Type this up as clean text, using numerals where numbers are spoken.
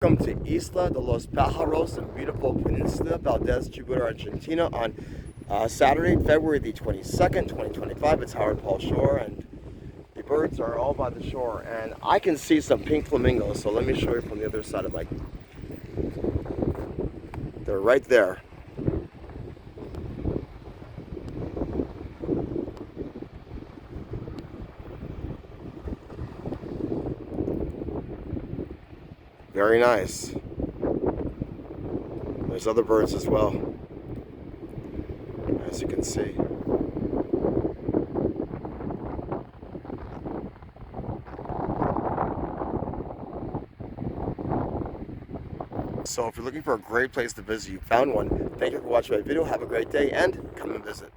Welcome to Isla De Los Pájaros in beautiful Peninsula, Valdes, Chubut, Argentina on Saturday, February the 22nd, 2025. It's Howard Paul Shore, and the birds are all by the shore, and I can see some pink flamingos, so let me show you from the other side of my... They're right there. Very nice. There's other birds as well, as you can see. So if you're looking for a great place to visit, you found one. Thank you for watching my video. Have a great day and come and visit.